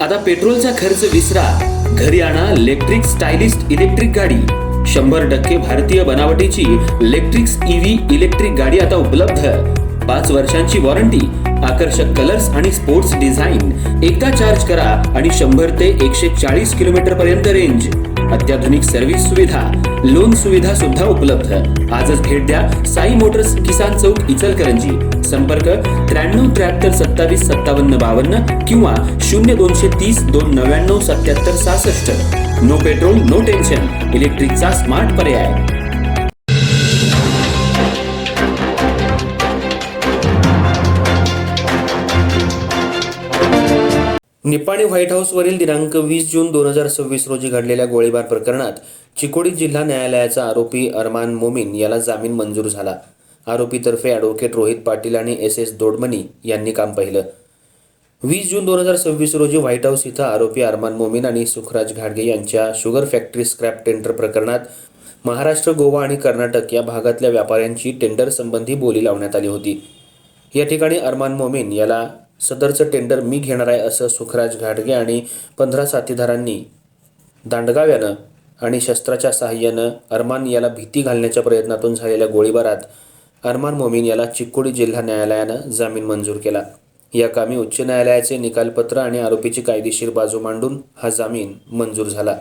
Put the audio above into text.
आता पेट्रोलचा खर्च विसरा, घरी आणा इलेक्ट्रिक स्टायलिस्ट इलेक्ट्रिक गाडी। 100% भारतीय बनावटीची इलेक्ट्रिक्स ईव्ही इलेक्ट्रिक गाडी आता उपलब्ध। 5 वर्षांची वॉरंटी, आकर्षक कलर्स आणि स्पोर्ट्स डिझाइन। एकदा चार्ज करा आणि 100 ते 140 किलोमीटर पर्यंत रेंज। अत्याधुनिक सर्व्हिस सुविधा, लोन सुविधा सुद्धा उपलब्ध। आजच भेट द्या साई मोटर्स, किसान चौक, इचलकरंजी। संपर्क 93 73 27 57 52 किंवा 0230 299 77 66। नो पेट्रोल नो टेन्शन, इलेक्ट्रिकचा स्मार्ट पर्याय। निपाणी व्हाईट हाऊसवरील दिनांक 20 जून 2026 रोजी घडलेल्या गोळीबार प्रकरणात चिकोडी जिल्हा न्यायालयाचा आरोपी अरमान मोमीन याला जामीन मंजूर झाला। आरोपीतर्फे ॲडव्होकेट रोहित पाटील आणि SS दोडमनी यांनी काम पाहिलं। 20 जून 2026 रोजी व्हाईट हाऊस इथं आरोपी अरमान मोमीन आणि सुखराज घाडगे यांच्या शुगर फॅक्टरी स्क्रॅप टेंडर प्रकरणात महाराष्ट्र, गोवा आणि कर्नाटक या भागातल्या व्यापाऱ्यांची टेंडर संबंधी बोली लावण्यात आली होती। या ठिकाणी अरमान मोमीन याला सदरचं टेंडर मी घेणार आहे असं सुखराज घाडगे आणि 15 साथीदारांनी दांडगाव्यानं आणि शस्त्राच्या सहाय्यानं अरमान याला भीती घालण्याच्या प्रयत्नातून झालेल्या गोळीबारात अरमान मोमीन याला चिकोडी जिल्हा न्यायालयानं जामीन मंजूर केला। या कामी उच्च न्यायालयाचे निकालपत्र आणि आरोपीची कायदेशीर बाजू मांडून हा जामीन मंजूर झाला।